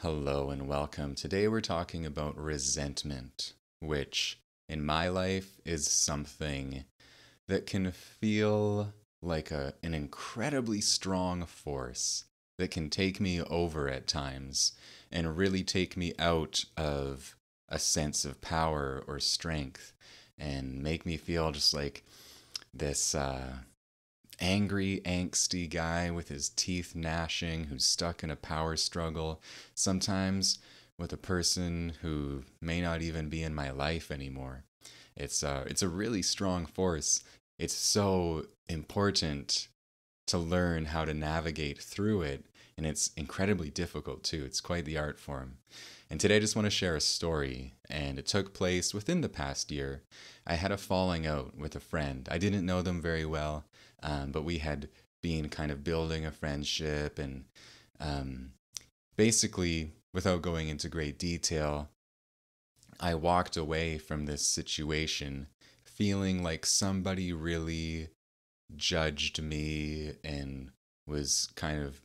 Hello and welcome. Today we're talking about resentment, which in my life is something that can feel like an incredibly strong force that can take me over at times and really take me out of a sense of power or strength and make me feel just like this angry, angsty guy with his teeth gnashing who's stuck in a power struggle, sometimes with a person who may not even be in my life anymore. It's a really strong force. It's so important to learn how to navigate through it, and it's incredibly difficult too. It's quite the art form. And today I just want to share a story, and it took place within the past year. I had a falling out with a friend. I didn't know them very well, but we had been kind of building a friendship, and um, basically, without going into great detail, I walked away from this situation feeling like somebody really judged me and was kind of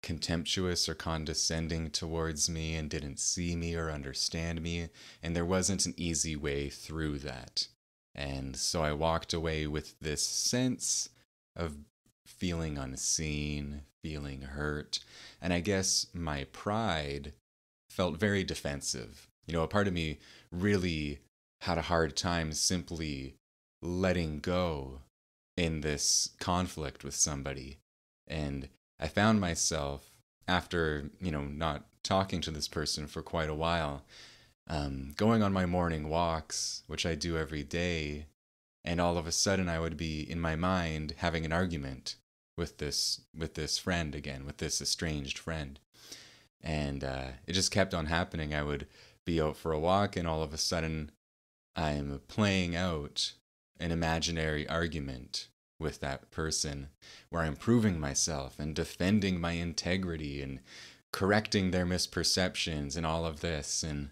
contemptuous or condescending towards me and didn't see me or understand me. And there wasn't an easy way through that. And so I walked away with this sense of feeling unseen, feeling hurt. And I guess my pride felt very defensive. A part of me really had a hard time simply letting go in this conflict with somebody. And I found myself, after, not talking to this person for quite a while, going on my morning walks, which I do every day, and all of a sudden I would be in my mind having an argument with this friend again, with this estranged friend. And it just kept on happening. I would be out for a walk, and all of a sudden I'm playing out an imaginary argument with that person where I'm proving myself and defending my integrity and correcting their misperceptions and all of this. And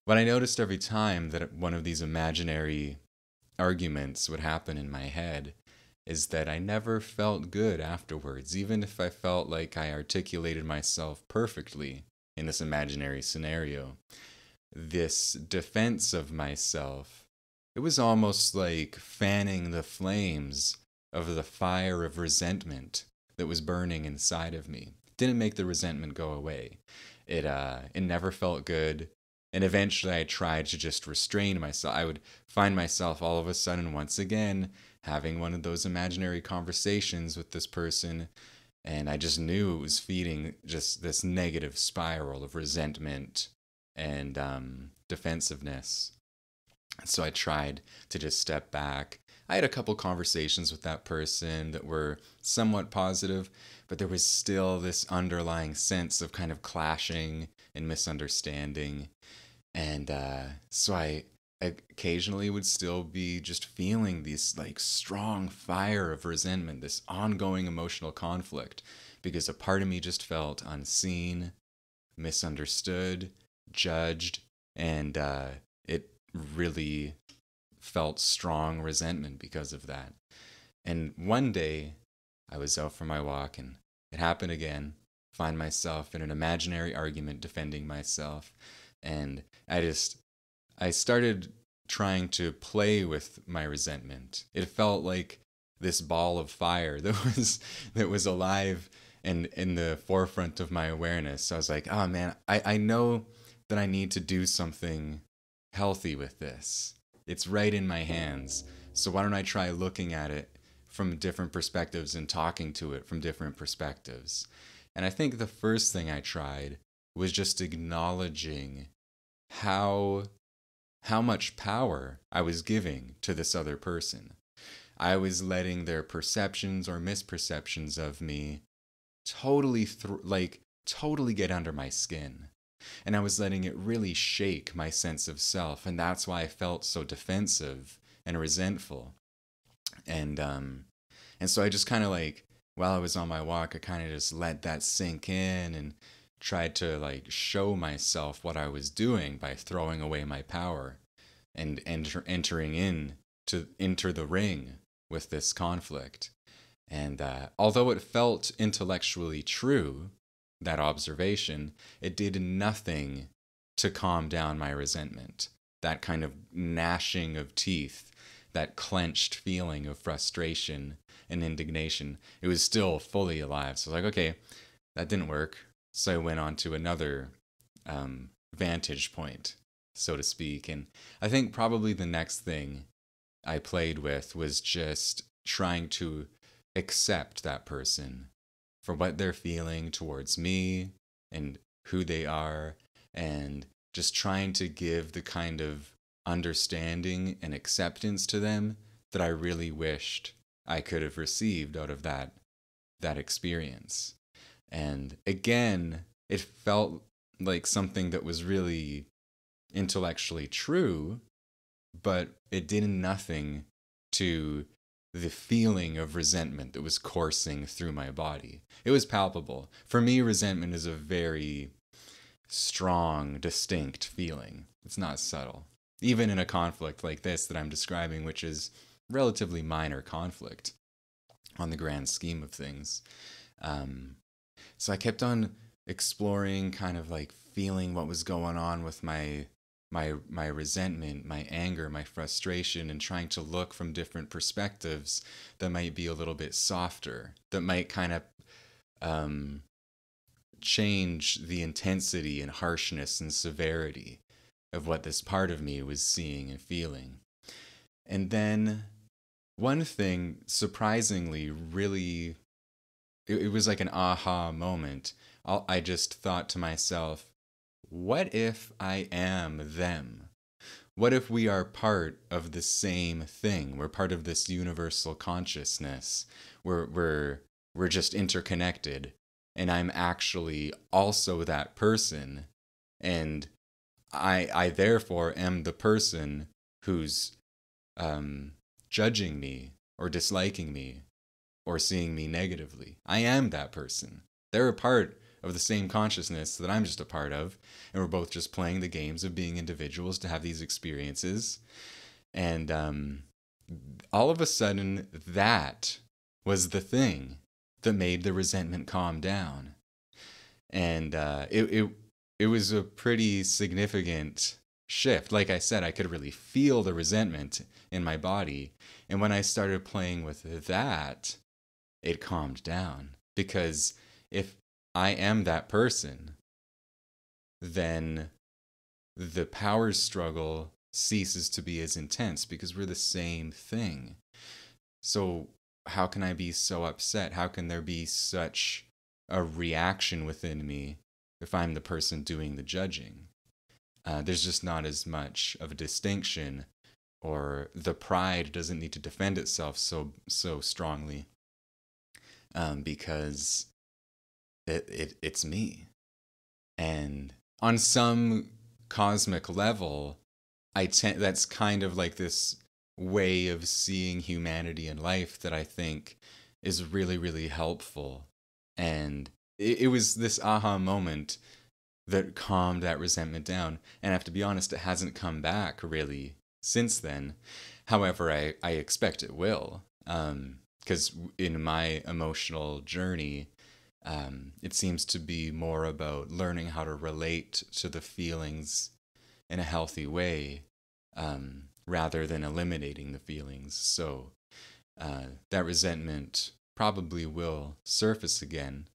what I noticed every time that one of these imaginary arguments would happen in my head is that I never felt good afterwards, even if I felt like I articulated myself perfectly in this imaginary scenario. This defense of myself, it was almost like fanning the flames of the fire of resentment that was burning inside of me. Didn't make the resentment go away. It never felt good. And eventually I tried to just restrain myself. I would find myself all of a sudden once again having one of those imaginary conversations with this person, and I just knew it was feeding just this negative spiral of resentment and defensiveness. So I tried to just step back. I had a couple conversations with that person that were somewhat positive, but there was still this underlying sense of kind of clashing and misunderstanding. And so I occasionally would still be just feeling this like strong fire of resentment, this ongoing emotional conflict, because a part of me just felt unseen, misunderstood, judged, and it really felt strong resentment because of that. And one day I was out for my walk and it happened again. Find myself in an imaginary argument defending myself. And I started trying to play with my resentment. It felt like this ball of fire that was alive and in the forefront of my awareness. So I was like, oh man, I know that I need to do something healthy with this. It's right in my hands. So why don't I try looking at it from different perspectives and talking to it from different perspectives? And I think the first thing I tried was just acknowledging how much power I was giving to this other person. I was letting their perceptions or misperceptions of me totally get under my skin. And I was letting it really shake my sense of self, and that's why I felt so defensive and resentful. And so I just kind of while I was on my walk, I kind of just let that sink in and tried to show myself what I was doing by throwing away my power and entering in to enter the ring with this conflict. And although it felt intellectually true, that observation, it did nothing to calm down my resentment. That kind of gnashing of teeth, that clenched feeling of frustration and indignation, it was still fully alive. So I was like, okay, that didn't work. So I went on to another vantage point, so to speak. And I think probably the next thing I played with was just trying to accept that person for what they're feeling towards me and who they are, and just trying to give the kind of understanding and acceptance to them that I really wished I could have received out of that experience. And again, it felt like something that was really intellectually true, but it did nothing to the feeling of resentment that was coursing through my body. It was palpable. For me, resentment is a very strong, distinct feeling. It's not subtle. Even in a conflict like this that I'm describing, which is relatively minor conflict on the grand scheme of things. So I kept on exploring, kind of like feeling what was going on with my resentment, my anger, my frustration, and trying to look from different perspectives that might be a little bit softer, that might kind of change the intensity and harshness and severity of what this part of me was seeing and feeling. And then one thing surprisingly really, it was like an aha moment. I just thought to myself, what if I am them? What if we are part of the same thing? We're part of this universal consciousness. We're just interconnected, and I'm actually also that person, and I therefore am the person who's judging me or disliking me or seeing me negatively. I am that person. They're a part of the same consciousness that I'm just a part of, and we're both just playing the games of being individuals to have these experiences. And all of a sudden, that was the thing that made the resentment calm down. And it was a pretty significant shift. Like I said, I could really feel the resentment in my body. And when I started playing with that, it calmed down. Because if I am that person, then the power struggle ceases to be as intense because we're the same thing. So how can I be so upset? How can there be such a reaction within me if I'm the person doing the judging? There's just not as much of a distinction, or the pride doesn't need to defend itself so strongly, because it's me. And on some cosmic level, that's kind of like this way of seeing humanity and life that I think is really, really helpful. And it was this aha moment that calmed that resentment down. And I have to be honest, it hasn't come back really since then. However, I expect it will. Because in my emotional journey, it seems to be more about learning how to relate to the feelings in a healthy way, rather than eliminating the feelings. So that resentment probably will surface again.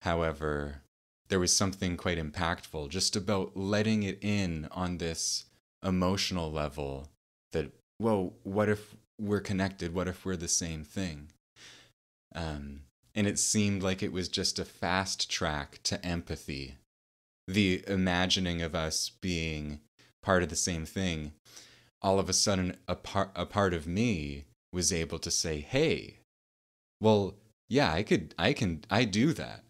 However, there was something quite impactful just about letting it in on this emotional level that, whoa, what if we're connected? What if we're the same thing? And it seemed like it was just a fast track to empathy. The imagining of us being part of the same thing, all of a sudden a part of me was able to say, hey, well, yeah, I do that.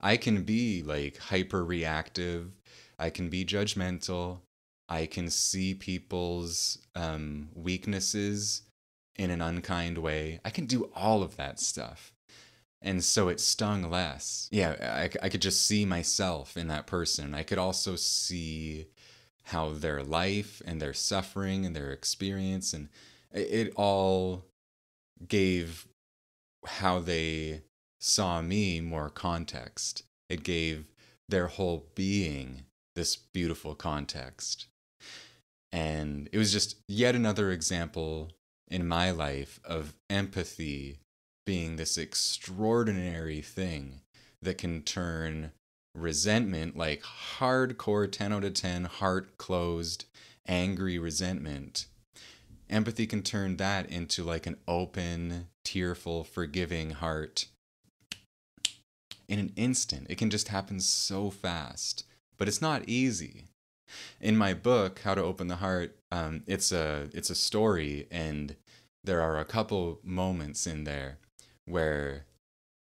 I can be like hyper reactive. I can be judgmental. I can see people's weaknesses in an unkind way. I can do all of that stuff. And so it stung less. Yeah, I could just see myself in that person. I could also see how their life and their suffering and their experience, and it all gave how they saw me more context. It gave their whole being this beautiful context. And it was just yet another example in my life of empathy being this extraordinary thing that can turn resentment, like hardcore 10 out of 10, heart closed, angry resentment. Empathy can turn that into like an open, tearful, forgiving heart in an instant. It can just happen so fast, but it's not easy. In my book, How to Open the Heart, it's a story, and there are a couple moments in there where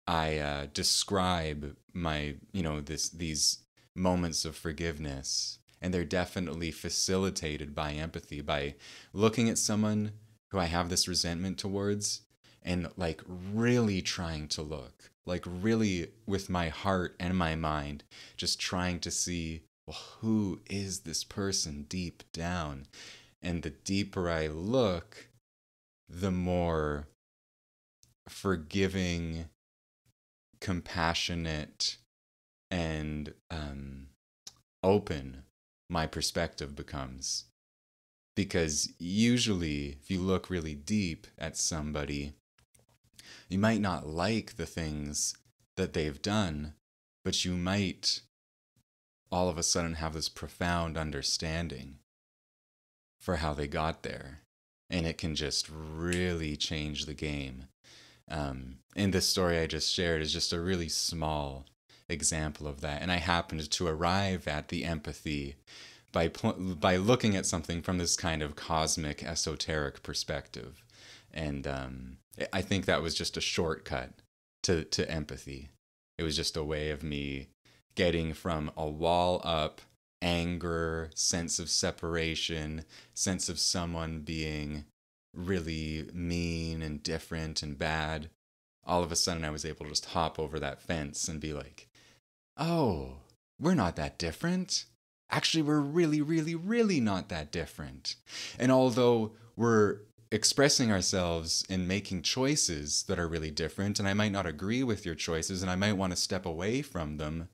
I describe my these moments of forgiveness, and they're definitely facilitated by empathy, by looking at someone who I have this resentment towards, and like really trying to look, like really with my heart and my mind, just trying to see, well, who is this person deep down? And the deeper I look, the more forgiving, compassionate, and open my perspective becomes. Because usually, if you look really deep at somebody, you might not like the things that they've done, but you might all of a sudden have this profound understanding for how they got there. And it can just really change the game. And this story I just shared is just a really small example of that. And I happened to arrive at the empathy by looking at something from this kind of cosmic, esoteric perspective. And I think that was just a shortcut to empathy. It was just a way of me getting from a wall up anger, sense of separation, sense of someone being really mean and different and bad. All of a sudden I was able to just hop over that fence and be like, oh, we're not that different. Actually, we're really, really, really not that different. And although we're expressing ourselves and making choices that are really different, and I might not agree with your choices and I might want to step away from them,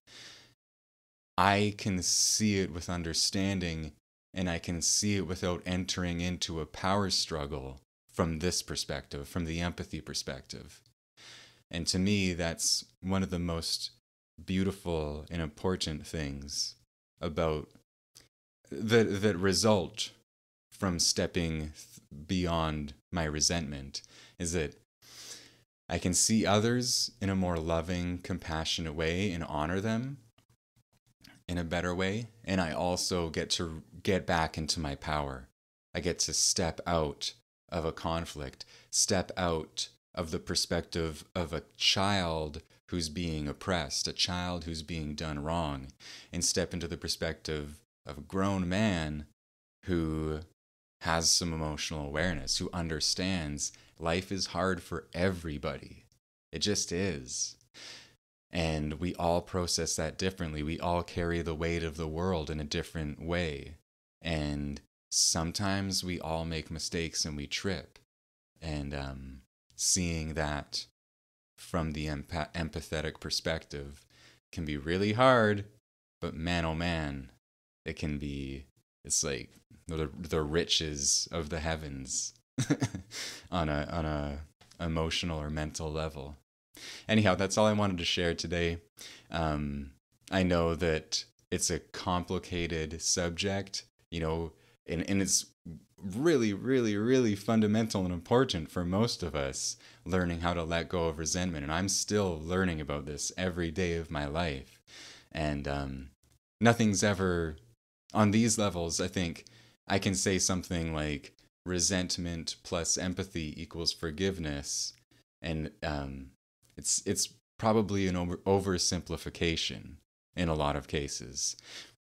I can see it with understanding, and I can see it without entering into a power struggle from this perspective, from the empathy perspective. And to me, that's one of the most beautiful and important things about that result from stepping beyond my resentment, is that I can see others in a more loving, compassionate way and honor them in a better way. And I also get to get back into my power. I get to step out of a conflict, step out of the perspective of a child who's being oppressed, a child who's being done wrong, and step into the perspective of a grown man who has some emotional awareness, who understands life is hard for everybody. It just is. And we all process that differently. We all carry the weight of the world in a different way. And sometimes we all make mistakes and we trip. And seeing that from the empathetic perspective can be really hard, but man, oh man, it's like the riches of the heavens on a emotional or mental level. Anyhow, that's all I wanted to share today. I know that it's a complicated subject, and it's really, really, really fundamental and important for most of us, learning how to let go of resentment. And I'm still learning about this every day of my life. And nothing's ever, on these levels, I think I can say something like resentment plus empathy equals forgiveness. And it's probably an oversimplification in a lot of cases.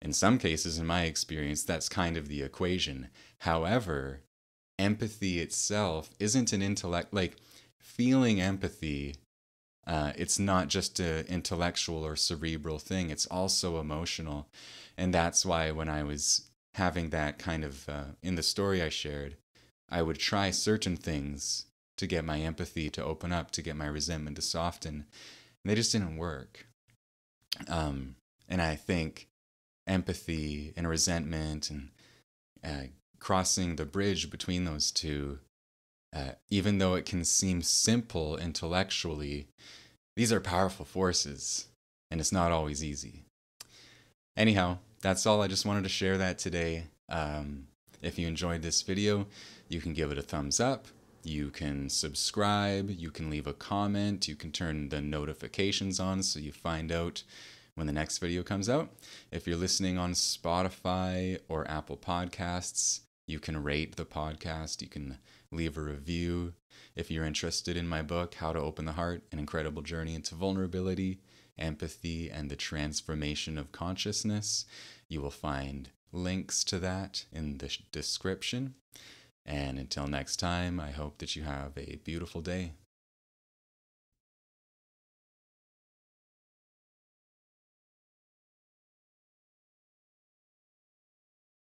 In some cases, in my experience, that's kind of the equation. However, empathy itself isn't an intellect, like feeling empathy, it's not just an intellectual or cerebral thing, it's also emotional. And that's why when I was having that kind of, in the story I shared, I would try certain things to get my empathy to open up, to get my resentment to soften. They just didn't work. And I think empathy and resentment and crossing the bridge between those two, even though it can seem simple intellectually, these are powerful forces, and it's not always easy. Anyhow, that's all. I just wanted to share that today. If you enjoyed this video, you can give it a thumbs up. You can subscribe. You can leave a comment. You can turn the notifications on so you find out when the next video comes out. If you're listening on Spotify or Apple Podcasts, you can rate the podcast. You can leave a review. If you're interested in my book, How to Open the Heart, An Incredible Journey into Vulnerability, Empathy, and the Transformation of Consciousness, you will find links to that in the description. And until next time, I hope that you have a beautiful day.